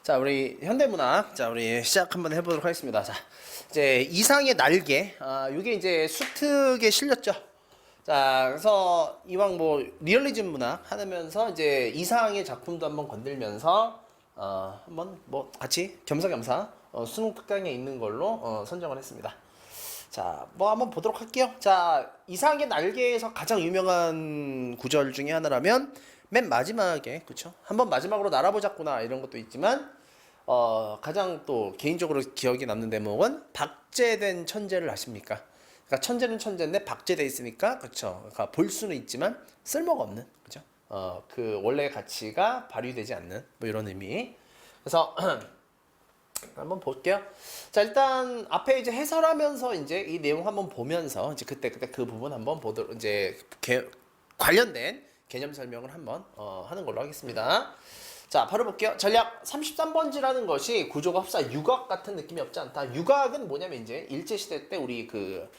자, 우리 현대문학, 자, 우리 시작 한번 해보도록 하겠습니다. 자, 이제 이상의 날개, 요게 이제 수특에 실렸죠. 자, 그래서 이왕 뭐 리얼리즘 문학 하면서 이제 이상의 작품도 한번 건들면서 한번 뭐 같이 겸사겸사 수능 특강에 있는 걸로 선정을 했습니다. 자, 뭐 한번 보도록 할게요. 자, 이상의 날개에서 가장 유명한 구절 중에 하나라면 맨 마지막에, 그쵸? 한번 마지막으로 날아보자꾸나 이런 것도 있지만 가장 또 개인적으로 기억에 남는 대목은 박제된 천재를 아십니까? 그러니까 천재는 천재인데 박제돼 있으니까, 그쵸? 그러니까 볼 수는 있지만 쓸모가 없는, 그죠? 그 원래 가치가 발휘되지 않는 뭐 이런 의미. 그래서 한번 볼게요. 자, 일단 앞에 이제 해설하면서 이제 이 내용 한번 보면서 이제 그때 그 부분 한번 보도록 이제 관련된 개념 설명을 한번 하는 걸로 하겠습니다. 자, 바로 볼게요. 전략 33번지라는 것이 구조가 흡사 유곽 같은 느낌이 없지 않다. 유곽은 뭐냐면 이제 일제시대 때 우리 그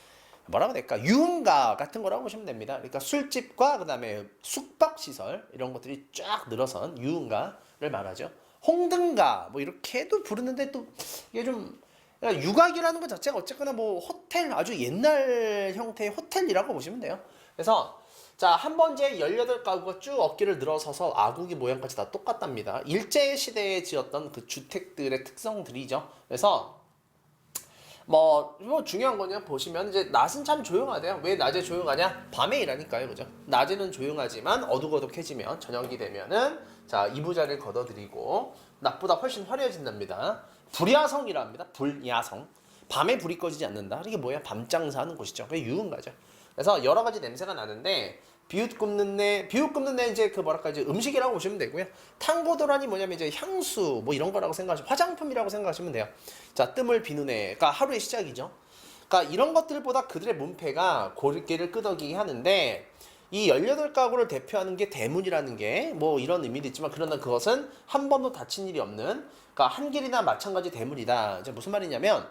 뭐라고 해야 될까? 유흥가 같은 거라고 보시면 됩니다. 그러니까 술집과 그 다음에 숙박시설 이런 것들이 쫙 늘어선 유흥가를 말하죠. 홍등가 뭐 이렇게도 부르는데 또 이게 좀 그러니까 유곽이라는 것 자체가 어쨌거나 뭐 호텔 아주 옛날 형태의 호텔이라고 보시면 돼요. 그래서 자, 한 번째 18가구가 쭉 어깨를 늘어서서 아구기 모양까지 다 똑같답니다. 일제시대에 지었던 그 주택들의 특성들이죠. 그래서 뭐 중요한 거냐 보시면 이제 낮은 참 조용하대요. 왜 낮에 조용하냐? 밤에 일하니까요, 그죠? 낮에는 조용하지만 어둑어둑해지면 저녁이 되면은 자, 이부자리를 걷어들이고 낮보다 훨씬 화려해진답니다. 불야성이라 합니다. 불야성. 밤에 불이 꺼지지 않는다. 이게 뭐야? 밤 장사하는 곳이죠. 그게 유흥가죠. 그래서 여러 가지 냄새가 나는데 비웃 굽는 내 이제 그 뭐랄까 이제 음식이라고 보시면 되고요. 탕고도란이 뭐냐면 이제 향수 뭐 이런 거라고 생각하시면 화장품이라고 생각하시면 돼요. 자, 뜸을 비누 내가 하루의 시작이죠. 그러니까 이런 것들보다 그들의 문패가 고리깨를 끄덕이게 하는데 이 18가구를 대표하는 게 대문이라는 게 뭐 이런 의미도 있지만 그러나 그것은 한 번도 다친 일이 없는 그러니까 한길이나 마찬가지 대문이다. 이제 무슨 말이냐면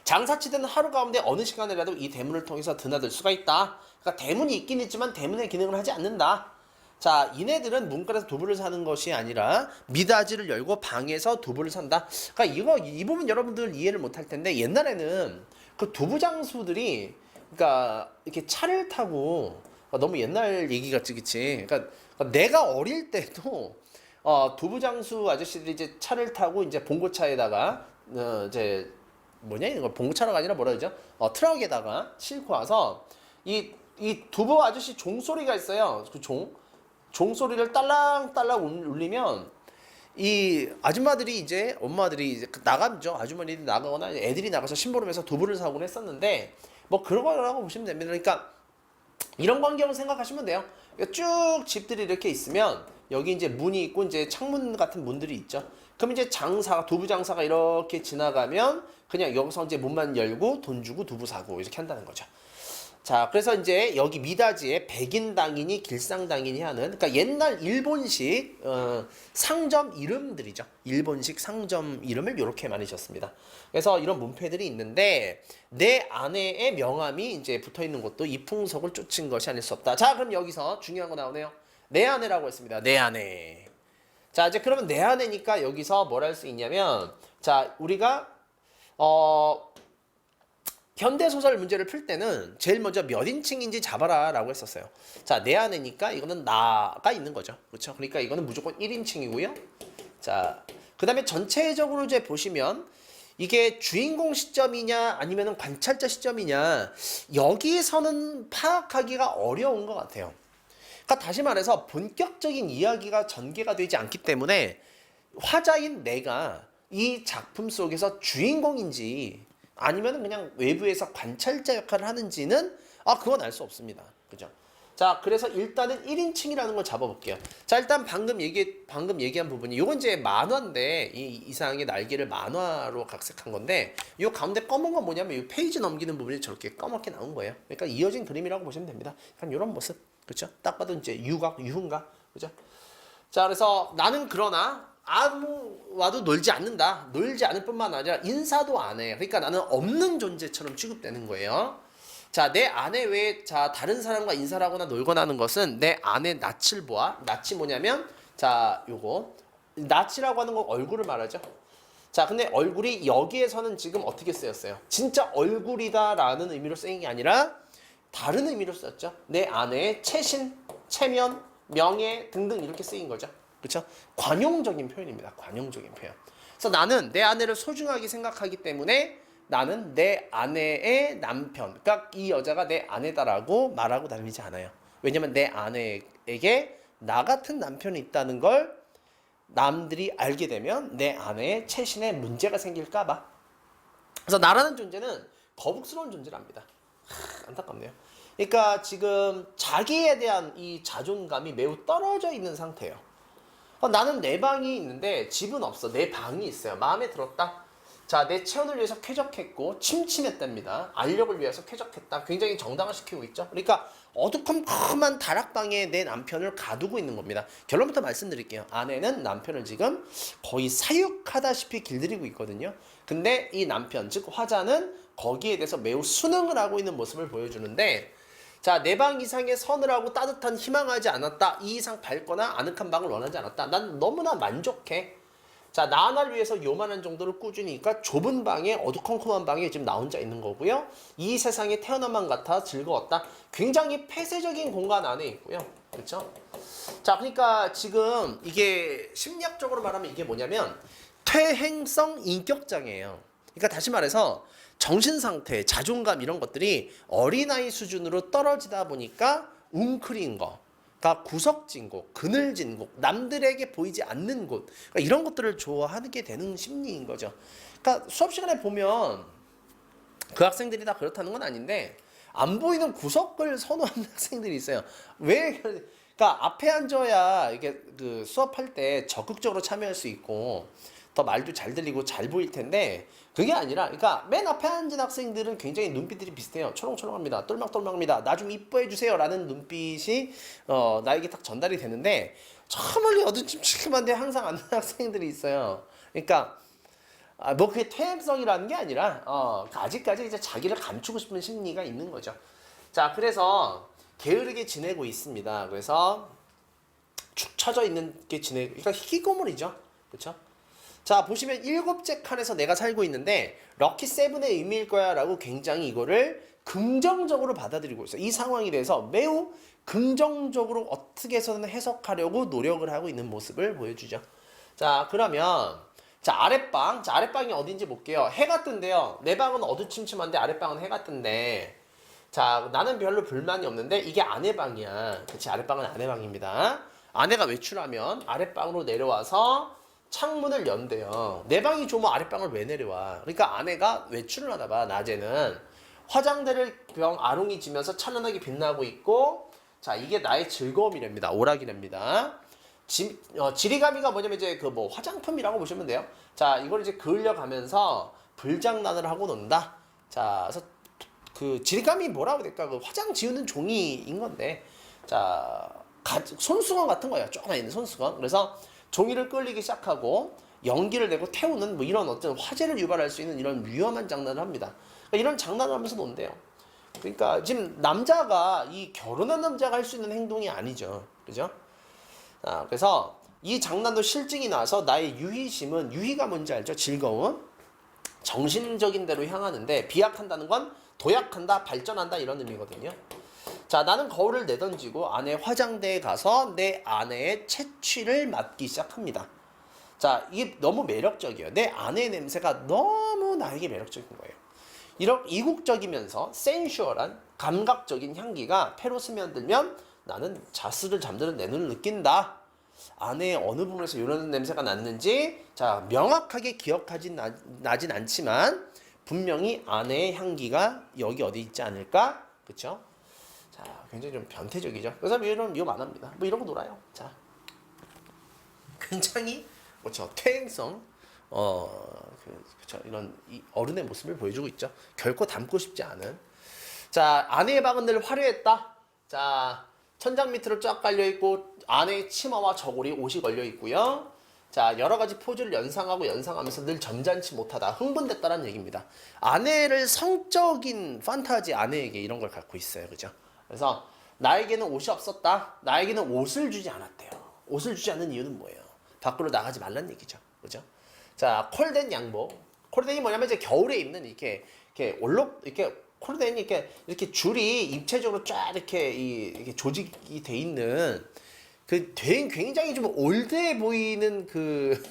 장사치는 하루 가운데 어느 시간이라도 이 대문을 통해서 드나들 수가 있다. 그러니까 대문이 있긴 있지만 대문의 기능을 하지 않는다. 자, 이네들은 문간에서 두부를 사는 것이 아니라 미닫이를 열고 방에서 두부를 산다. 그러니까 이 부분 여러분들 이해를 못할 텐데 옛날에는 그 두부 장수들이 그러니까 이렇게 차를 타고 너무 옛날 얘기 같지, 그치? 그러니까 내가 어릴 때도 두부 장수 아저씨들이 이제 차를 타고 이제 봉고차에다가 이제 뭐냐 이거 봉고차가 아니라 뭐라 그러죠? 트럭에다가 싣고 와서 이 두부 아저씨 종소리가 있어요. 그 종소리를 딸랑딸랑 울리면 이 아줌마들이 이제 엄마들이 이제 나가죠. 아주머니들이 나가거나 애들이 나가서 심부름해서 두부를 사곤 했었는데 뭐 그런 거라고 보시면 됩니다. 그러니까 이런 광경을 생각하시면 돼요. 그러니까 쭉 집들이 이렇게 있으면 여기 이제 문이 있고 이제 창문 같은 문들이 있죠. 그럼 이제 두부 장사가 이렇게 지나가면 그냥 여기서 이제 문만 열고 돈 주고 두부 사고 이렇게 한다는 거죠. 자, 그래서 이제 여기 미닫이에 백인당인이 길상당인이 하는 그러니까 옛날 일본식 상점 이름들이죠. 일본식 상점 이름을 이렇게 많이 졌습니다. 그래서 이런 문패들이 있는데 내 아내의 명함이 이제 붙어 있는 것도 이 풍속을 쫓은 것이 아닐 수 없다. 자, 그럼 여기서 중요한 거 나오네요. 내 아내라고 했습니다. 내 아내. 자, 이제 그러면 내 아내니까 여기서 뭘 할 수 있냐면 자, 우리가 현대소설 문제를 풀 때는 제일 먼저 몇 인칭인지 잡아라 라고 했었어요. 자, 내 아내니까 이거는 나가 있는 거죠. 그렇죠? 그러니까 이거는 무조건 1인칭이고요. 자, 그 다음에 전체적으로 이제 보시면 이게 주인공 시점이냐 아니면 관찰자 시점이냐 여기서는 파악하기가 어려운 것 같아요. 그러니까 다시 말해서 본격적인 이야기가 전개가 되지 않기 때문에 화자인 내가 이 작품 속에서 주인공인지 아니면 그냥 외부에서 관찰자 역할을 하는지는 그건 알 수 없습니다. 그죠? 자, 그래서 일단은 1인칭이라는 걸 잡아볼게요. 자, 일단 방금 얘기한 부분이 요건 이제 만화인데 이 이상의 날개를 만화로 각색한 건데 요 가운데 검은 건 뭐냐면 이 페이지 넘기는 부분이 저렇게 검게 나온 거예요. 그러니까 이어진 그림이라고 보시면 됩니다. 약간 이런 모습. 그렇죠? 딱 봐도 이제 유흥가. 그죠? 자, 그래서 나는 그러나 아무와도 놀지 않는다. 놀지 않을 뿐만 아니라 인사도 안 해. 그러니까 나는 없는 존재처럼 취급되는 거예요. 자, 내 아내 외에 자 다른 사람과 인사를 하거나 놀거나 하는 것은 내 아내 낯을 보아. 낯이 뭐냐면 자, 요거 낯이라고 하는 건 얼굴을 말하죠. 자, 근데 얼굴이 여기에서는 지금 어떻게 쓰였어요? 진짜 얼굴이다라는 의미로 쓰인 게 아니라 다른 의미로 썼죠. 내 아내의 체신, 체면, 명예 등등 이렇게 쓰인 거죠. 그렇죠? 관용적인 표현입니다. 관용적인 표현. 그래서 나는 내 아내를 소중하게 생각하기 때문에 나는 내 아내의 남편, 그러니까 이 여자가 내 아내다라고 말하고 다니지 않아요. 왜냐면 내 아내에게 나 같은 남편이 있다는 걸 남들이 알게 되면 내 아내의 체신에 문제가 생길까 봐. 그래서 나라는 존재는 거북스러운 존재랍니다. 안타깝네요. 그러니까 지금 자기에 대한 이 자존감이 매우 떨어져 있는 상태예요. 나는 내 방이 있는데 집은 없어. 내 방이 있어요. 마음에 들었다. 자, 내 체온을 위해서 쾌적했고 침침했답니다. 알력을 위해서 쾌적했다. 굉장히 정당화시키고 있죠. 그러니까 어두컴컴한 다락방에 내 남편을 가두고 있는 겁니다. 결론부터 말씀드릴게요. 아내는 남편을 지금 거의 사육하다시피 길들이고 있거든요. 근데 이 남편, 즉 화자는 거기에 대해서 매우 순응을 하고 있는 모습을 보여주는데, 자, 내 방 이상의 서늘하고 따뜻한 희망하지 않았다. 이 이상 밝거나 아늑한 방을 원하지 않았다. 난 너무나 만족해. 자, 나 하나를 위해서 요만한 정도를 꾸준히니까 좁은 방에 어두컴컴한 방에 지금 나 혼자 있는 거고요. 이 세상에 태어난만 같아 즐거웠다. 굉장히 폐쇄적인 공간 안에 있고요. 그렇죠? 자, 그러니까 지금 이게 심리학적으로 말하면 이게 뭐냐면 퇴행성 인격장애예요. 그러니까 다시 말해서 정신 상태, 자존감 이런 것들이 어린아이 수준으로 떨어지다 보니까 웅크린 거, 그러니까 구석진 곳, 그늘진 곳, 남들에게 보이지 않는 곳, 그러니까 이런 것들을 좋아하게 되는 심리인 거죠. 그러니까 수업 시간에 보면 그 학생들이 다 그렇다는 건 아닌데 안 보이는 구석을 선호하는 학생들이 있어요. 왜? 그러니까 앞에 앉아야 이게 그 수업할 때 적극적으로 참여할 수 있고 더 말도 잘 들리고 잘 보일 텐데 그게 아니라, 그러니까 맨 앞에 앉은 학생들은 굉장히 눈빛들이 비슷해요. 초롱초롱합니다. 똘망똘망합니다. 나 좀 이뻐해 주세요 라는 눈빛이 나에게 딱 전달이 되는데 저 멀리 어두침침한데 항상 앉는 학생들이 있어요. 그러니까 뭐 그게 퇴행성이라는 게 아니라 아직까지 이제 자기를 감추고 싶은 심리가 있는 거죠. 자, 그래서 게으르게 지내고 있습니다. 그래서 축 처져 있는 게 그러니까 희귀고물이죠. 그렇죠? 자, 보시면 일곱째 칸에서 내가 살고 있는데 럭키 세븐의 의미일 거야 라고 굉장히 이거를 긍정적으로 받아들이고 있어요. 이 상황에 대해서 매우 긍정적으로 어떻게 해서든 해석하려고 노력을 하고 있는 모습을 보여주죠. 자, 그러면 자, 아랫방. 자, 아랫방이 어딘지 볼게요. 해가 뜬대요. 내 방은 어두침침한데 아랫방은 해가 뜬대. 자, 나는 별로 불만이 없는데 이게 아내 방이야. 그치, 아랫방은 아내 방입니다. 아내가 외출하면 아랫방으로 내려와서 창문을 연대요. 내 방이 좋으면 아랫방을 왜 내려와? 그러니까 아내가 외출을 하나 봐. 낮에는 화장대를 병 아롱이 지면서 찬란하게 빛나고 있고, 자, 이게 나의 즐거움이랍니다. 오락이랍니다. 지리가미가 뭐냐면 이제 그 뭐 화장품이라고 보시면 돼요. 자, 이걸 이제 그을려가면서 불장난을 하고 논다. 자, 그래서 그 지리가미 뭐라고 해야 될까? 그 화장 지우는 종이인 건데, 자, 손수건 같은 거예요. 조그만 있는 손수건. 그래서 종이를 끌리기 시작하고 연기를 내고 태우는 뭐 이런 어떤 화재를 유발할 수 있는 이런 위험한 장난을 합니다. 그러니까 이런 장난을 하면서 논대요. 그러니까 지금 남자가 이 결혼한 남자가 할 수 있는 행동이 아니죠. 그죠? 그래서 이 장난도 실증이 나서 나의 유희심은, 유희가 뭔지 알죠? 즐거움. 정신적인 대로 향하는데 비약한다는 건 도약한다, 발전한다 이런 의미거든요. 자, 나는 거울을 내던지고 아내 화장대에 가서 내 아내의 채취를 맡기 시작합니다. 자, 이게 너무 매력적이에요. 내 아내의 냄새가 너무 나에게 매력적인 거예요. 이런 이국적이면서 센슈얼한 감각적인 향기가 폐로 스며들면 나는 자스를 잠드는 내 눈을 느낀다. 아내의 어느 부분에서 이런 냄새가 났는지 자, 명확하게 나진 않지만 분명히 아내의 향기가 여기 어디 있지 않을까? 그쵸? 자, 굉장히 좀 변태적이죠. 그래서 이런 위험 안 합니다. 뭐 이러고 놀아요. 자, 굉장히 뭐죠? 퇴행성, 그쵸? 이런 이 어른의 모습을 보여주고 있죠. 결코 닮고 싶지 않은. 자, 아내의 방은 늘 화려했다. 자, 천장 밑으로 쫙 깔려 있고 아내의 치마와 저고리 옷이 걸려 있고요. 자, 여러 가지 포즈를 연상하면서 늘 점잖지 못하다, 흥분됐다라는 얘기입니다. 아내를 성적인 판타지 아내에게 이런 걸 갖고 있어요. 그죠? 그래서 나에게는 옷이 없었다. 나에게는 옷을 주지 않았대요. 옷을 주지 않는 이유는 뭐예요? 밖으로 나가지 말란 얘기죠. 그죠? 자, 콜덴 양복. 콜덴이 뭐냐면 이제 겨울에 입는 이렇게 올록 이렇게 콜덴이 이렇게 줄이 입체적으로 쫙 이렇게 조직이 돼 있는 그 굉장히 좀 올드해 보이는 그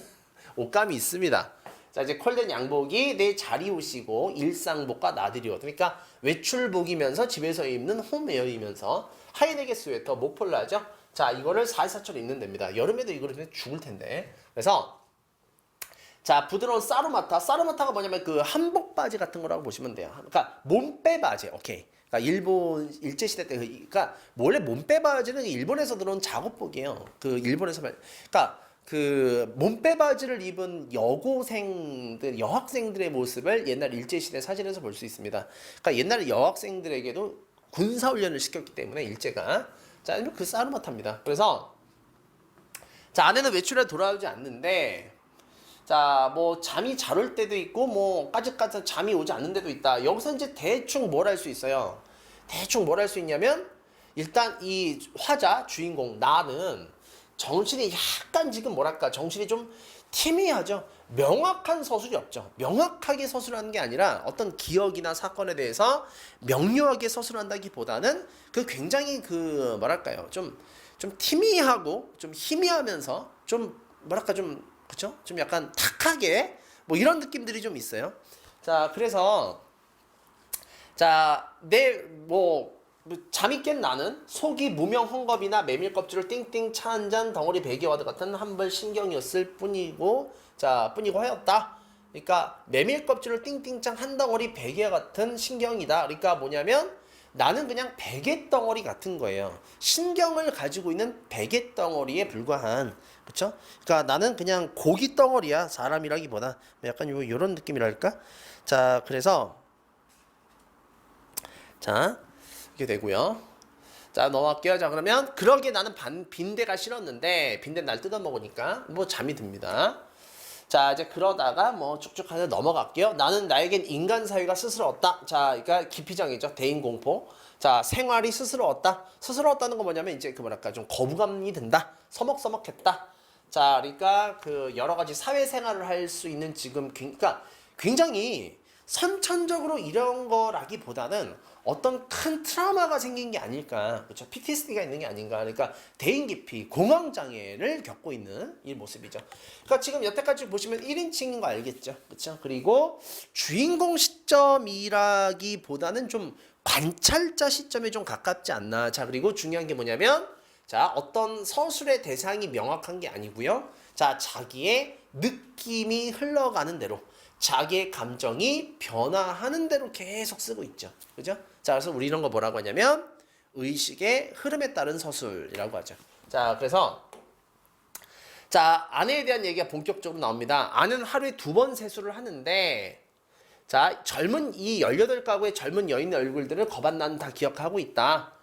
옷감이 있습니다. 자, 이제 콜덴 양복이 내 자리 옷이고 일상복과 나들이 옷. 그러니까 외출복이면서 집에서 입는 홈웨어이면서 하이넥의 스웨터, 목폴라죠. 자, 이거를 4.24처럼 입는 됩니다. 여름에도 이거를 그냥 죽을 텐데. 그래서 자, 부드러운 사르마타. 사르마타가 뭐냐면 그 한복 바지 같은 거라고 보시면 돼요. 그러니까 몸빼 바지. 오케이. 그러니까 일본 일제 시대 때 그러니까 원래 몸빼 바지는 일본에서 들어온 작업복이에요. 그 일본에서 그러니까 그 몸빼 바지를 입은 여고생들, 여학생들의 모습을 옛날 일제 시대 사진에서 볼 수 있습니다. 그러니까 옛날 여학생들에게도 군사 훈련을 시켰기 때문에 일제가 자, 그 사르마타입니다. 그래서 자, 아내는 외출에 돌아오지 않는데 자, 뭐 잠이 잘 올 때도 있고 뭐 까짓까짓 잠이 오지 않는 데도 있다. 여기서 이제 대충 뭘 할 수 있어요? 대충 뭘 할 수 있냐면 일단 이 화자 주인공 나는 정신이 약간 지금 뭐랄까 정신이 좀 희미하죠. 명확한 서술이 없죠. 명확하게 서술하는 게 아니라 어떤 기억이나 사건에 대해서 명료하게 서술한다기보다는 그 굉장히 그 뭐랄까요 좀 희미하고 좀 희미하면서 좀 뭐랄까 좀 그쵸? 좀 약간 탁하게 뭐 이런 느낌들이 좀 있어요. 자, 그래서 자, 잠이 깬 나는 속이 무명 헝겊이나 메밀 껍질을 띵띵 차 한 잔 덩어리 베개와드 같은 한벌 신경이었을 뿐이고 하였다. 그러니까 메밀 껍질을 띵띵짱 한 덩어리 베개 같은 신경이다. 그러니까 뭐냐면 나는 그냥 베개 덩어리 같은 거예요. 신경을 가지고 있는 베개 덩어리에 불과한 그쵸? 그러니까 나는 그냥 고기 덩어리야. 사람이라기보다 약간 요런 느낌이랄까? 자, 그래서 자 이렇게 되고요. 자, 넘어갈게요. 자, 그러면 그러게 나는 빈대가 싫었는데 빈대 날 뜯어먹으니까 뭐 잠이 듭니다. 자, 이제 그러다가 뭐 쭉쭉 하서 넘어갈게요. 나는 나에겐 인간 사회가 스스로웠다. 자, 그러니까 기피장이죠. 대인공포. 자, 생활이 스스로웠다. 스스로웠다는 건 뭐냐면 이제 그 뭐랄까 좀 거부감이 든다. 서먹서먹했다. 자, 그러니까 그 여러 가지 사회생활을 할 수 있는 지금 그러니까 굉장히 선천적으로 이런 거라기보다는 어떤 큰 트라우마가 생긴 게 아닐까, 그렇죠? PTSD가 있는 게 아닌가. 그러니까 대인기피, 공황장애를 겪고 있는 이 모습이죠. 그러니까 지금 여태까지 보시면 1인칭인 거 알겠죠, 그렇죠? 그리고 주인공 시점이라기보다는 좀 관찰자 시점에 좀 가깝지 않나. 자, 그리고 중요한 게 뭐냐면 자, 어떤 서술의 대상이 명확한 게 아니고요. 자, 자기의 느낌이 흘러가는 대로. 자기의 감정이 변화하는 대로 계속 쓰고 있죠. 그죠? 자, 그래서 우리 이런 거 뭐라고 하냐면 의식의 흐름에 따른 서술이라고 하죠. 자, 그래서 자, 아내에 대한 얘기가 본격적으로 나옵니다. 아내는 하루에 2번 세수를 하는데 자, 이 18가구의 젊은 여인의 얼굴들을 거반나는 다 기억하고 있다.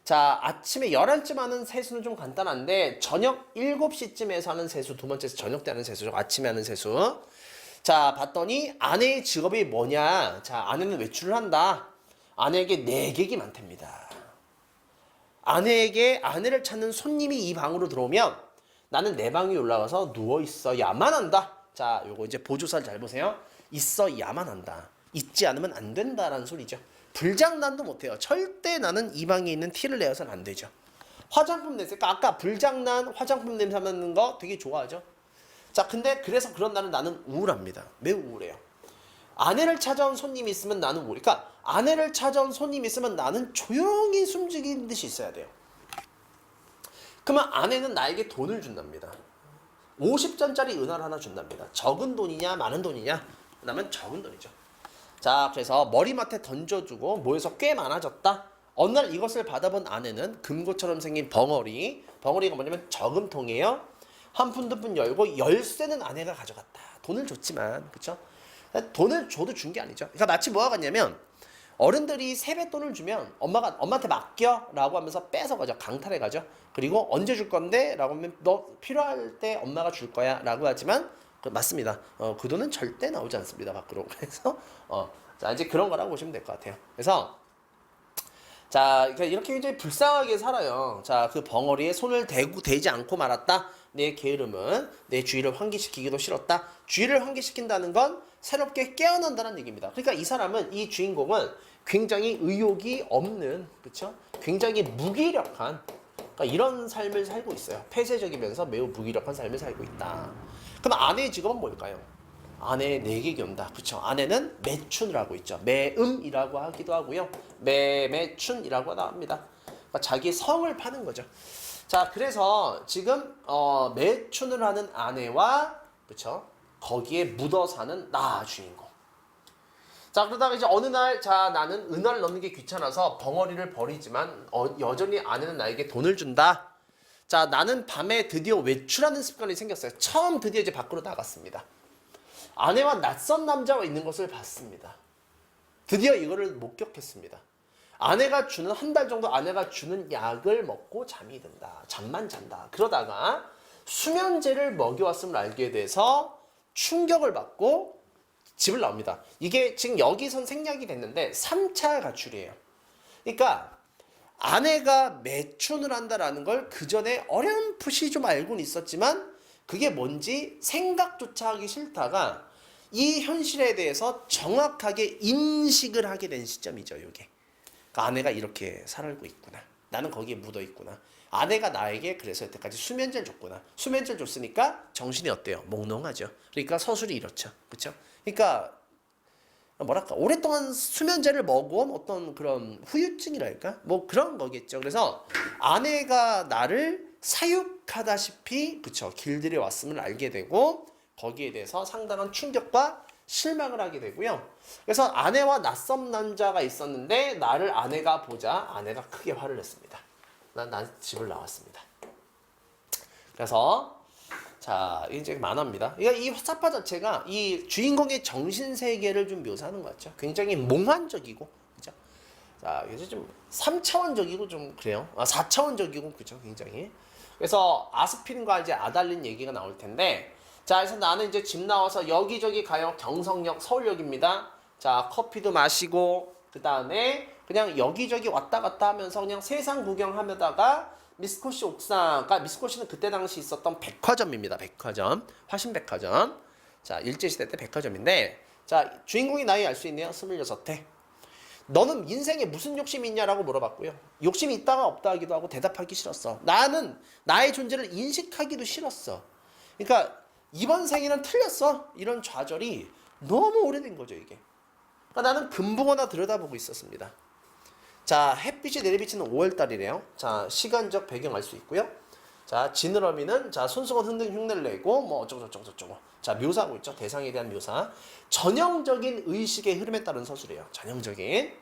자, 아침에 11쯤 하는 세수는 좀 간단한데 저녁 7시쯤에서 하는 세수, 두 번째 저녁 때 하는 세수죠. 아침에 하는 세수. 자, 봤더니 아내의 직업이 뭐냐. 자, 아내는 외출을 한다. 아내에게 내객이 많답니다. 아내를 찾는 손님이 이 방으로 들어오면 나는 내 방에 올라가서 누워있어야만 한다. 자, 요거 이제 보조사를 잘 보세요. 있어야만 한다. 있지 않으면 안 된다라는 소리죠. 불장난도 못해요. 절대 나는 이 방에 있는 티를 내어서는 안 되죠. 화장품 냄새, 그러니까 아까 불장난, 화장품 냄새 맡는 거 되게 좋아하죠. 자, 근데 그래서 그런 날은 나는 우울합니다. 매우 우울해요. 아내를 찾아온 손님이 있으면 나는 우울해. 그러니까 아내를 찾아온 손님이 있으면 나는 조용히 숨죽인 듯이 있어야 돼요. 그러면 아내는 나에게 돈을 준답니다. 50전짜리 은화를 하나 준답니다. 적은 돈이냐 많은 돈이냐? 그러면 적은 돈이죠. 자, 그래서 머리맡에 던져주고 모여서 꽤 많아졌다. 어느 날 이것을 받아본 아내는 금고처럼 생긴 벙어리가 뭐냐면 저금통이에요. 한 푼 두 푼 열고 열쇠는 아내가 가져갔다. 돈을 줬지만, 그쵸? 돈을 줘도 준 게 아니죠. 그러니까 마치 뭐가 같냐면 어른들이 세뱃돈을 주면 엄마한테 맡겨 라고 하면서 뺏어가죠. 강탈해 가죠. 그리고 언제 줄 건데? 라고 하면 너 필요할 때 엄마가 줄 거야 라고 하지만 맞습니다. 그 돈은 절대 나오지 않습니다. 밖으로. 그래서 자, 이제 그런 거라고 보시면 될 것 같아요. 그래서 자, 그러니까 이렇게 굉장히 불쌍하게 살아요. 자, 그 벙어리에 손을 대지 않고 말았다. 내 게으름은 내 주의를 환기시키기도 싫었다. 주의를 환기시킨다는 건 새롭게 깨어난다는 얘기입니다. 그러니까 이 사람은, 이 주인공은 굉장히 의욕이 없는, 그렇죠? 굉장히 무기력한, 그러니까 이런 삶을 살고 있어요. 폐쇄적이면서 매우 무기력한 삶을 살고 있다. 그럼 아내의 직업은 뭘까요? 아내의 내객이온다. 그쵸? 아내는 매춘을 하고 있죠. 매음이라고 하기도 하고요. 매춘이라고 합니다. 그러니까 자기 성을 파는 거죠. 자, 그래서 지금 매춘을 하는 아내와, 그쵸? 거기에 묻어 사는 나 주인공. 자, 그러다가 이제 어느 날, 자, 나는 은화를 넣는 게 귀찮아서 벙어리를 버리지만 여전히 아내는 나에게 돈을 준다. 자, 나는 밤에 드디어 외출하는 습관이 생겼어요. 처음 드디어 이제 밖으로 나갔습니다. 아내와 낯선 남자와 있는 것을 봤습니다. 드디어 이거를 목격했습니다. 아내가 주는, 한 달 정도 아내가 주는 약을 먹고 잠이 든다. 잠만 잔다. 그러다가 수면제를 먹여왔음을 알게 돼서 충격을 받고 집을 나옵니다. 이게 지금 여기선 생략이 됐는데 3차 가출이에요. 그러니까 아내가 매춘을 한다라는 걸 그 전에 어렴풋이 좀 알고는 있었지만 그게 뭔지 생각조차 하기 싫다가 이 현실에 대해서 정확하게 인식을 하게 된 시점이죠, 이게. 그러니까 아내가 이렇게 살고 있구나. 나는 거기에 묻어 있구나. 아내가 나에게 그래서 여태까지 수면제를 줬구나. 수면제를 줬으니까 정신이 어때요? 몽롱하죠. 그러니까 서술이 이렇죠. 그렇죠? 그러니까 뭐랄까, 오랫동안 수면제를 먹어온 어떤 그런 후유증이랄까? 뭐 그런 거겠죠. 그래서 아내가 나를 사육하다시피, 그쵸, 길들여 왔음을 알게 되고 거기에 대해서 상당한 충격과 실망을 하게 되고요. 그래서 아내와 낯선 남자가 있었는데 나를 아내가 보자 아내가 크게 화를 냈습니다. 난 집을 나왔습니다. 그래서 자, 이제 만화입니다. 이 화사파 자체가 이 주인공의 정신 세계를 좀 묘사하는 것 같죠. 굉장히 몽환적이고, 그죠? 자, 그래서 좀 3차원적이고 좀 그래요. 4차원적이고, 그죠? 굉장히. 그래서 아스피린과 이제 아달린 얘기가 나올 텐데, 자, 그래서 나는 이제 집 나와서 여기저기 가요. 경성역, 서울역입니다. 자, 커피도 마시고, 그 다음에 그냥 여기저기 왔다 갔다 하면서 그냥 세상 구경하다가 미스코시 옥상, 그러니까 미스코시는 그때 당시 있었던 백화점입니다. 백화점, 화신백화점. 자, 일제시대 때 백화점인데, 자, 주인공이 나이 알 수 있네요. 26회. 너는 인생에 무슨 욕심이 있냐라고 물어봤고요. 욕심이 있다가 없다 하기도 하고 대답하기 싫었어. 나는 나의 존재를 인식하기도 싫었어. 그러니까 이번 생에는 틀렸어. 이런 좌절이 너무 오래된 거죠, 이게. 그러니까 나는 금붕어나 들여다보고 있었습니다. 자, 햇빛이 내리비치는 5월달이래요. 자, 시간적 배경 알 수 있고요. 자, 지느러미는 자, 손수건 흔든 흉내를 내고 뭐 어쩌고저쩌고 자, 묘사하고 있죠. 대상에 대한 묘사. 전형적인 의식의 흐름에 따른 서술이에요. 전형적인.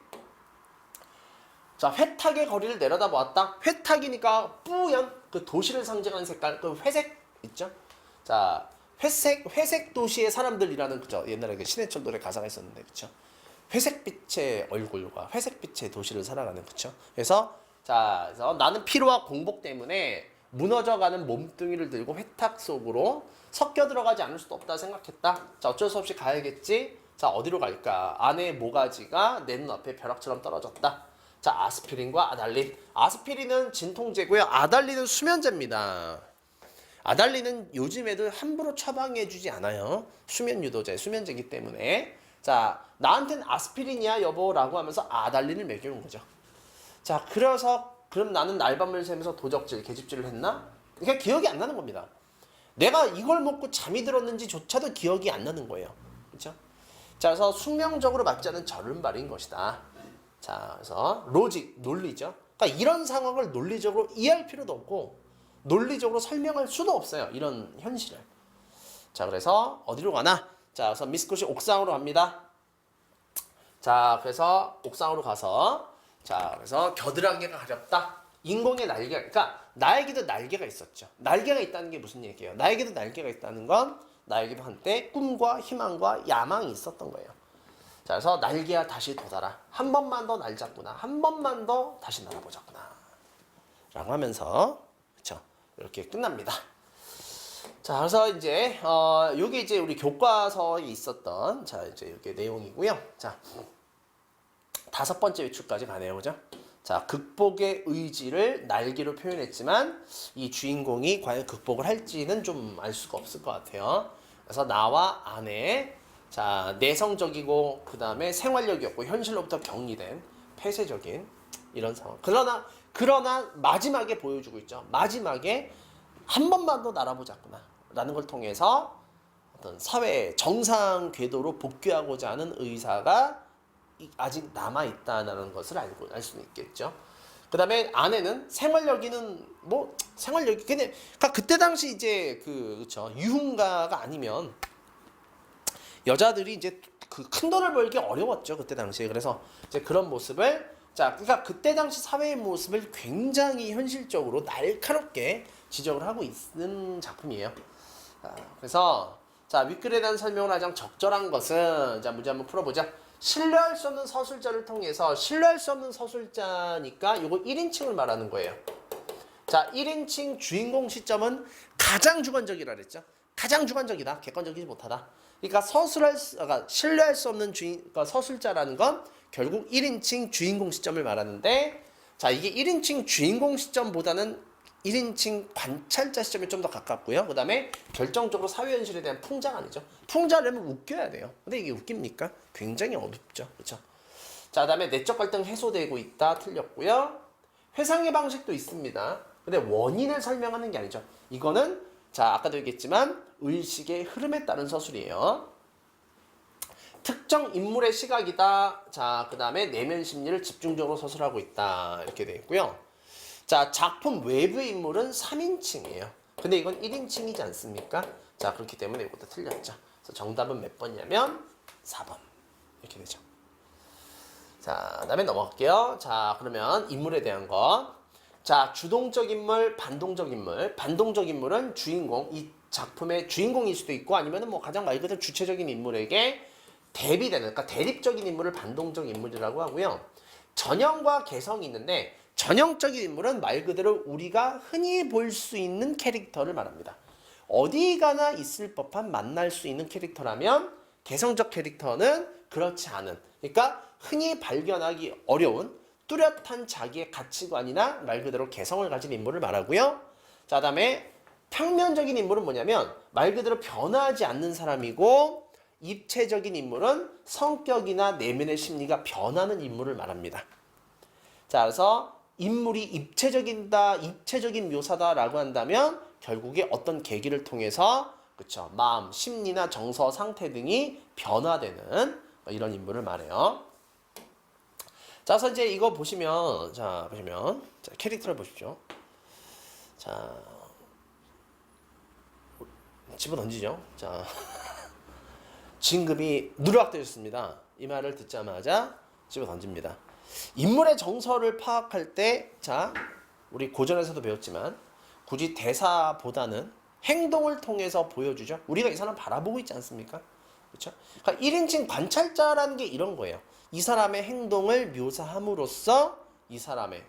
자, 회탁의 거리를 내려다보았다. 회탁이니까 뿌연 그 도시를 상징하는 색깔, 그 회색 있죠. 자, 회색 도시의 사람들이라는, 그죠? 옛날에 그 신해철 노래 가사가 있었는데, 그죠? 회색빛의 얼굴과 회색빛의 도시를 살아가는, 그쵸? 그래서 자, 그래서 나는 피로와 공복 때문에 무너져가는 몸뚱이를 들고 회탁 속으로 섞여 들어가지 않을 수도 없다 생각했다. 자, 어쩔 수 없이 가야겠지. 자, 어디로 갈까? 아내의 모가지가 내 눈앞에 벼락처럼 떨어졌다. 자, 아스피린과 아달린. 아스피린은 진통제고요. 아달린은 수면제입니다. 아달린은 요즘 애들 함부로 처방해주지 않아요. 수면 유도제, 수면제이기 때문에. 자, 나한텐 아스피린이야 여보라고 하면서 아달린을 먹여온 거죠. 자, 그래서 그럼 나는 날밤을 새면서 도적질, 계집질을 했나? 그러니까 기억이 안 나는 겁니다. 내가 이걸 먹고 잠이 들었는지조차도 기억이 안 나는 거예요. 그렇죠? 자, 그래서 숙명적으로 맞지 않은 절름발인 것이다. 자, 그래서 로직, 논리죠. 그러니까 이런 상황을 논리적으로 이해할 필요도 없고 논리적으로 설명할 수도 없어요. 이런 현실을. 자, 그래서 어디로 가나? 자, 그래서 미스코시 옥상으로 갑니다. 자, 그래서 옥상으로 가서, 자, 그래서 겨드랑이가 가렵다. 인공의 날개, 그러니까 나에게도 날개가 있었죠. 날개가 있다는 게 무슨 얘기예요? 나에게도 날개가 있다는 건 나에게도 한때 꿈과 희망과 야망이 있었던 거예요. 자, 그래서 날개야 다시 돋아라. 한 번만 더 날 잡구나. 한 번만 더 다시 날아보자꾸나. 라고 하면서, 그쵸? 이렇게 끝납니다. 자, 그래서 이제 요게 이제 우리 교과서에 있었던, 자, 이제 이게 내용이고요. 자, 5번째 외출까지 가네요, 그죠? 자, 극복의 의지를 날개로 표현했지만 이 주인공이 과연 극복을 할지는 좀 알 수가 없을 것 같아요. 그래서 나와 아내, 자, 내성적이고 그 다음에 생활력이 없고 현실로부터 격리된 폐쇄적인 이런 상황. 그러나 마지막에 보여주고 있죠. 마지막에 한 번만 더 날아보자꾸나 라는 걸 통해서 어떤 사회 정상 궤도로 복귀하고자 하는 의사가 아직 남아있다는 것을 알 수는 있겠죠. 그 다음에 아내는 생활력이는 생활력이 그러니까 그때 당시 이제 그쵸 유흥가가 아니면 여자들이 이제 그 큰 돈을 벌기 어려웠죠. 그때 당시에. 그래서 이제 그런 모습을 그러니까 그때 당시 사회의 모습을 굉장히 현실적으로 날카롭게 지적을 하고 있는 작품이에요. 그래서 윗글에 대한 설명을 가장 적절한 것은 문제 한번 풀어보자. 신뢰할 수 없는 서술자를 통해서 신뢰할 수 없는 서술자니까 요거 1인칭을 말하는 거예요. 1인칭 주인공 시점은 가장 주관적이라 그랬죠. 가장 주관적이다. 객관적이지 못하다. 그러니까 신뢰할 수 없는 그러니까 서술자라는 건 결국 1인칭 주인공 시점을 말하는데 이게 1인칭 주인공 시점보다는 1인칭 관찰자 시점에 좀 더 가깝고요. 그 다음에 결정적으로 사회현실에 대한 풍자가 아니죠. 풍자라면 웃겨야 돼요. 근데 이게 웃깁니까? 굉장히 어둡죠. 그렇죠? 그 다음에 내적 갈등 해소되고 있다. 틀렸고요. 회상의 방식도 있습니다. 근데 원인을 설명하는 게 아니죠. 이거는 아까도 얘기했지만 의식의 흐름에 따른 서술이에요. 특정 인물의 시각이다. 그 다음에 내면 심리를 집중적으로 서술하고 있다. 이렇게 되어 있고요. 작품 외부의 인물은 3인칭이에요. 근데 이건 1인칭이지 않습니까? 그렇기 때문에 이것도 틀렸죠. 그래서 정답은 몇 번이냐면 4번. 이렇게 되죠. 그 다음에 넘어갈게요. 그러면 인물에 대한 거. 주동적 인물, 반동적 인물. 반동적 인물은 주인공, 이 작품의 주인공일 수도 있고 아니면 가장 말 그대로 주체적인 인물에게 대비되는, 그러니까 대립적인 인물을 반동적 인물이라고 하고요. 전형과 개성이 있는데 전형적인 인물은 말 그대로 우리가 흔히 볼 수 있는 캐릭터를 말합니다. 어디 가나 있을 법한 만날 수 있는 캐릭터라면 개성적 캐릭터는 그렇지 않은, 그러니까 흔히 발견하기 어려운 뚜렷한 자기의 가치관이나 말 그대로 개성을 가진 인물을 말하고요. 다음에 평면적인 인물은 뭐냐면 말 그대로 변하지 않는 사람이고 입체적인 인물은 성격이나 내면의 심리가 변하는 인물을 말합니다. 그래서 인물이 입체적인 묘사다라고 한다면 결국에 어떤 계기를 통해서 마음, 심리나 정서 상태 등이 변화되는 이런 인물을 말해요. 그래서 이제 이거 보시면 캐릭터를 보십시오. 집어 던지죠. 진급이 누락되었습니다. 이 말을 듣자마자 집어 던집니다. 인물의 정서를 파악할 때, 우리 고전에서도 배웠지만 굳이 대사보다는 행동을 통해서 보여주죠. 우리가 이 사람 바라보고 있지 않습니까? 그렇죠? 그러니까 1인칭 관찰자라는 게 이런 거예요. 이 사람의 행동을 묘사함으로써 이 사람의,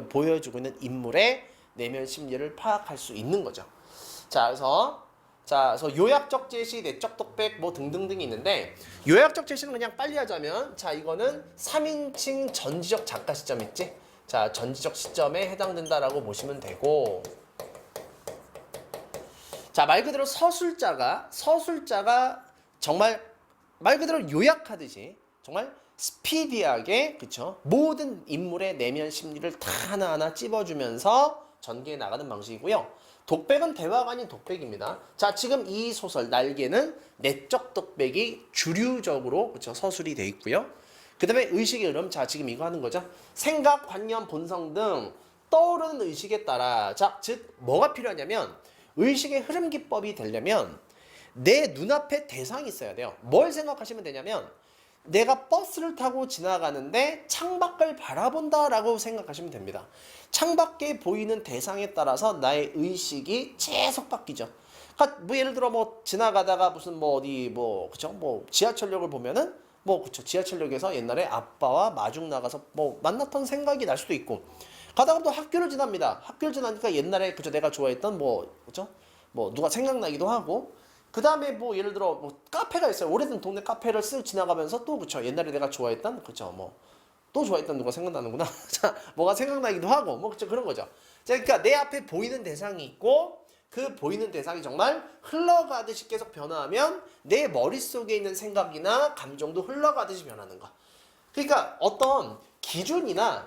보여주고 있는 인물의 내면 심리를 파악할 수 있는 거죠. 그래서 요약적 제시, 내적 독백 등등등이 있는데 요약적 제시는 그냥 빨리 하자면 이거는 3인칭 전지적 작가 시점 있지? 전지적 시점에 해당된다라고 보시면 되고 말 그대로 서술자가 정말 말 그대로 요약하듯이 정말 스피디하게 모든 인물의 내면 심리를 다 하나하나 찝어주면서 전개해 나가는 방식이고요. 독백은 대화가 아닌 독백입니다. 지금 이 소설 날개는 내적 독백이 주류적으로 서술이 돼 있고요. 그 다음에 의식의 흐름, 지금 이거 하는 거죠. 생각, 관념, 본성 등 떠오르는 의식에 따라 즉 뭐가 필요하냐면 의식의 흐름 기법이 되려면 내 눈앞에 대상이 있어야 돼요. 뭘 생각하시면 되냐면 내가 버스를 타고 지나가는데 창밖을 바라본다라고 생각하시면 됩니다. 창밖에 보이는 대상에 따라서 나의 의식이 계속 바뀌죠. 그러니까 예를 들어 지나가다가 무슨 지하철역을 보면은 지하철역에서 옛날에 아빠와 마중 나가서 만났던 생각이 날 수도 있고 가다가 또 학교를 지납니다. 학교를 지나니까 옛날에 내가 좋아했던 누가 생각나기도 하고 그 다음에 예를 들어 카페가 있어요. 오래된 동네 카페를 쓱 지나가면서 또 옛날에 내가 좋아했던 또 좋아했던 누가 생각나는구나. 자, 뭐가 생각나기도 하고 뭐 그런 거죠. 자, 그러니까 내 앞에 보이는 대상이 있고 그 보이는 대상이 정말 흘러가듯이 계속 변화하면 내 머릿속에 있는 생각이나 감정도 흘러가듯이 변하는 거. 그러니까 어떤 기준이나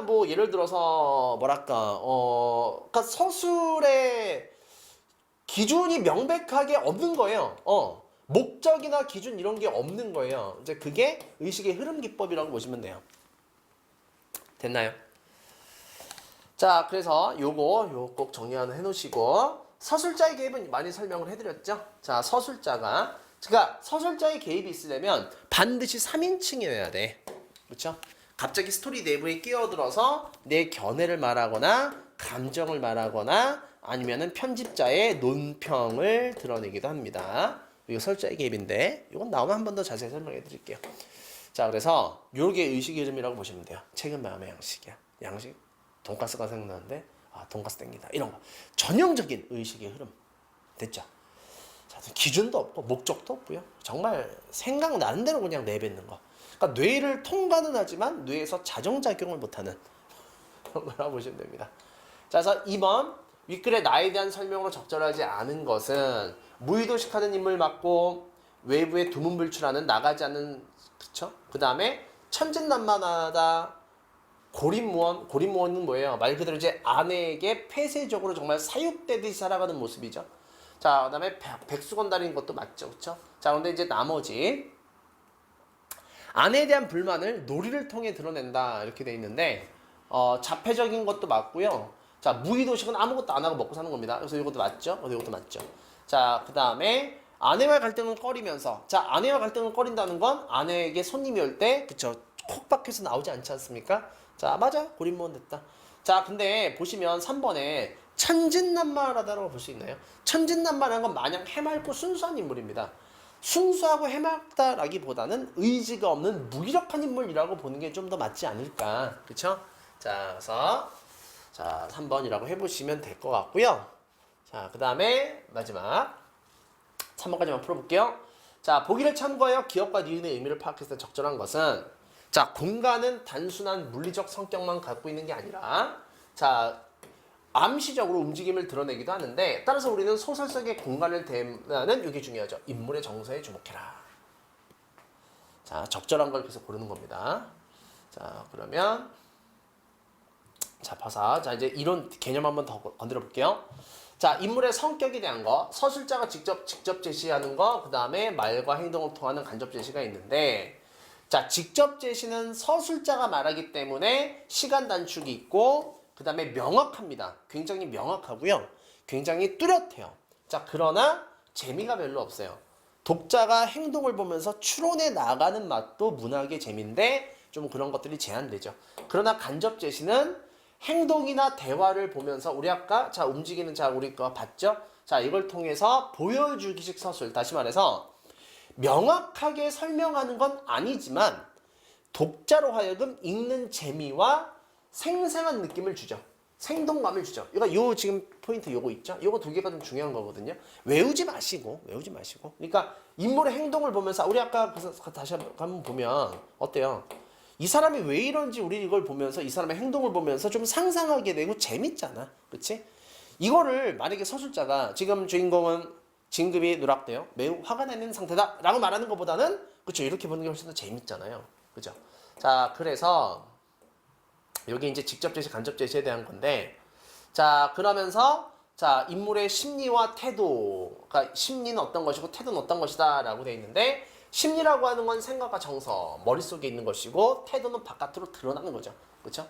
뭐 예를 들어서 뭐랄까 그러니까 서술의 기준이 명백하게 없는 거예요. 목적이나 기준 이런 게 없는 거예요. 이제 그게 의식의 흐름 기법이라고 보시면 돼요. 됐나요? 자, 그래서 요거 꼭 정리 하나 해놓으시고 서술자의 개입은 많이 설명을 해드렸죠. 자, 서술자가 그러니까 서술자의 개입이 있으려면 반드시 3인칭이어야 돼. 그렇죠? 갑자기 스토리 내부에 끼어들어서 내 견해를 말하거나 감정을 말하거나 아니면은 편집자의 논평을 드러내기도 합니다. 이거 설자의 개입인데 이건 나오면 한 번 더 자세히 설명해 드릴게요. 자, 그래서 요게 의식의 흐름이라고 보시면 돼요. 책은 마음의 양식이야. 양식 돈가스가 생각나는데 돈가스 땡기다 이런 거 전형적인 의식의 흐름 됐죠? 자, 기준도 없고 목적도 없고요. 정말 생각나는 대로 그냥 내뱉는 거. 그러니까 뇌를 통과는 하지만 뇌에서 자정작용을 못하는 그런 거라고 보시면 됩니다. 자, 그래서 2번 윗글에 나에 대한 설명으로 적절하지 않은 것은 무의도식하는 인물 맞고 외부에 두문불출하는 나가지 않는 그쵸? 그 다음에 천진난만하다 고립무원은 뭐예요? 말 그대로 이제 아내에게 폐쇄적으로 정말 사육되듯이 살아가는 모습이죠. 자, 그 다음에 백수건달인 것도 맞죠. 그쵸? 자, 근데 이제 나머지 아내에 대한 불만을 놀이를 통해 드러낸다 이렇게 돼 있는데 자폐적인 것도 맞고요. 자, 무의도식은 아무것도 안 하고 먹고 사는 겁니다. 그래서 이것도 맞죠? 이것도 맞죠. 자, 그 다음에 아내와 갈등을 꺼리면서 자, 아내와 갈등을 꺼린다는 건 아내에게 손님이 올 때 그쵸? 콕 박혀서 나오지 않지 않습니까? 자, 맞아. 고립무원 됐다. 자, 근데 보시면 3번에 천진난만하다라고 볼 수 있나요? 천진난만한 건 마냥 해맑고 순수한 인물입니다. 순수하고 해맑다라기보다는 의지가 없는 무기력한 인물이라고 보는 게 좀 더 맞지 않을까. 그쵸? 자, 그래서 자, 3번이라고 해보시면 될 것 같고요. 자, 그 다음에 마지막 3번까지만 풀어볼게요. 자, 보기를 참고하여 기억과 니은의 의미를 파악했을 때 적절한 것은 자, 공간은 단순한 물리적 성격만 갖고 있는 게 아니라 자, 암시적으로 움직임을 드러내기도 하는데 따라서 우리는 소설 속의 공간을 대하는 이게 중요하죠. 인물의 정서에 주목해라. 자, 적절한 걸 계속 고르는 겁니다. 자, 그러면 자, 봐서 자, 이제 이론 개념 한번 더 건드려 볼게요. 자, 인물의 성격에 대한 거 서술자가 직접 제시하는 거, 그 다음에 말과 행동을 통하는 간접 제시가 있는데 자, 직접 제시는 서술자가 말하기 때문에 시간 단축이 있고 그 다음에 명확합니다. 굉장히 명확하고요. 굉장히 뚜렷해요. 자, 그러나 재미가 별로 없어요. 독자가 행동을 보면서 추론해 나가는 맛도 문학의 재미인데 좀 그런 것들이 제한되죠. 그러나 간접 제시는 행동이나 대화를 보면서 우리 아까 자, 움직이는 자, 우리 거 봤죠? 자, 이걸 통해서 보여주기식 서술, 다시 말해서 명확하게 설명하는 건 아니지만 독자로 하여금 읽는 재미와 생생한 느낌을 주죠. 생동감을 주죠. 그러니까 요 지금 포인트 요거 있죠? 요거 두 개가 좀 중요한 거거든요. 외우지 마시고. 그러니까 인물의 행동을 보면서 우리 아까 다시 한번 보면 어때요? 이 사람이 왜 이런지 우리 이걸 보면서 이 사람의 행동을 보면서 좀 상상하게 되고 재밌잖아. 그렇지? 이거를 만약에 서술자가 지금 주인공은 진급이 누락되어 매우 화가 나는 상태다 라고 말하는 것보다는 그렇죠, 이렇게 보는 게 훨씬 더 재밌잖아요. 그죠? 자, 그래서 여기 이제 직접 제시, 간접 제시에 대한 건데 자, 그러면서 자, 인물의 심리와 태도, 그러니까 심리는 어떤 것이고 태도는 어떤 것이다 라고 되어 있는데 심리라고 하는 건 생각과 정서, 머릿속에 있는 것이고 태도는 바깥으로 드러나는 거죠. 그렇죠?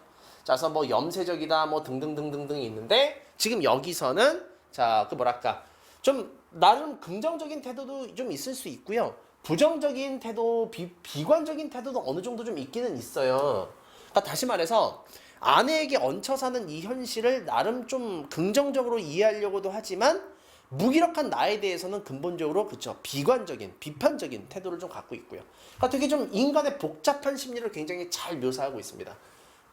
자, 그래서 뭐 염세적이다 뭐 등등등등등이 있는데 지금 여기서는 자, 그 뭐랄까 좀 나름 긍정적인 태도도 좀 있을 수 있고요. 부정적인 태도, 비관적인 태도도 어느 정도 좀 있기는 있어요. 그러니까 다시 말해서 아내에게 얹혀 사는 이 현실을 나름 좀 긍정적으로 이해하려고도 하지만 무기력한 나에 대해서는 근본적으로 그쵸, 비관적인, 비판적인 태도를 좀 갖고 있고요. 그러니까 되게 좀 인간의 복잡한 심리를 굉장히 잘 묘사하고 있습니다.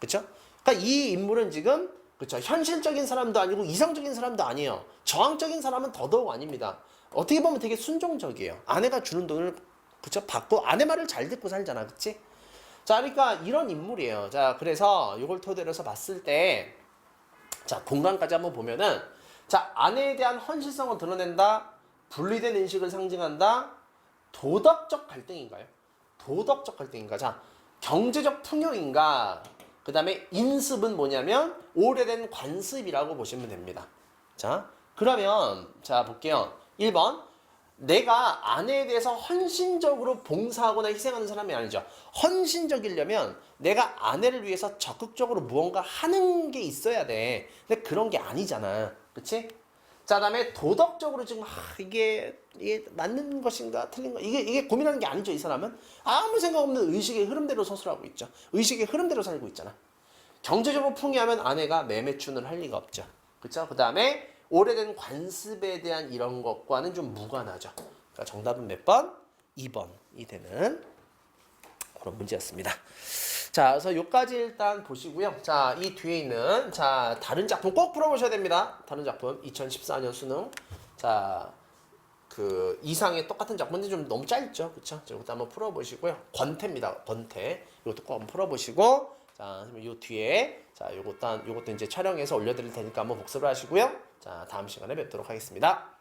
그쵸? 그러니까 이 인물은 지금 그쵸, 현실적인 사람도 아니고 이상적인 사람도 아니에요. 저항적인 사람은 더더욱 아닙니다. 어떻게 보면 되게 순종적이에요. 아내가 주는 돈을 그쵸, 받고 아내 말을 잘 듣고 살잖아. 그치? 자, 그러니까 이런 인물이에요. 자, 그래서 이걸 토대로 해서 봤을 때, 자, 공간까지 한번 보면은, 자, 아내에 대한 헌신성을 드러낸다, 분리된 인식을 상징한다, 도덕적 갈등인가요? 도덕적 갈등인가? 자, 경제적 풍요인가? 그 다음에 인습은 뭐냐면, 오래된 관습이라고 보시면 됩니다. 자, 그러면, 자, 볼게요. 1번. 내가 아내에 대해서 헌신적으로 봉사하거나 희생하는 사람이 아니죠. 헌신적이려면 내가 아내를 위해서 적극적으로 무언가 하는 게 있어야 돼. 근데 그런 게 아니잖아. 그치? 자, 다음에 도덕적으로 지금 이게 맞는 것인가 틀린 거 이게 고민하는 게 아니죠. 이 사람은 아무 생각 없는 의식의 흐름대로 서술하고 있죠. 의식의 흐름대로 살고 있잖아. 경제적으로 풍요하면 아내가 매매춘을 할 리가 없죠. 그쵸? 그 다음에 오래된 관습에 대한 이런 것과는 좀 무관하죠. 그러니까 정답은 몇 번? 2번이 되는 그런 문제였습니다. 자, 그래서 요까지 일단 보시고요. 자, 이 뒤에 있는 자 다른 작품 꼭 풀어보셔야 됩니다. 다른 작품 2014년 수능. 자, 그 이상의 똑같은 작품인데 좀 너무 짧죠, 그렇죠? 이것도 한번 풀어보시고요. 권태입니다, 권태. 이것도 꼭 한번 풀어보시고. 자, 요 뒤에 자 요것도 이제 촬영해서 올려드릴 테니까 한번 복습을 하시고요. 자, 다음 시간에 뵙도록 하겠습니다.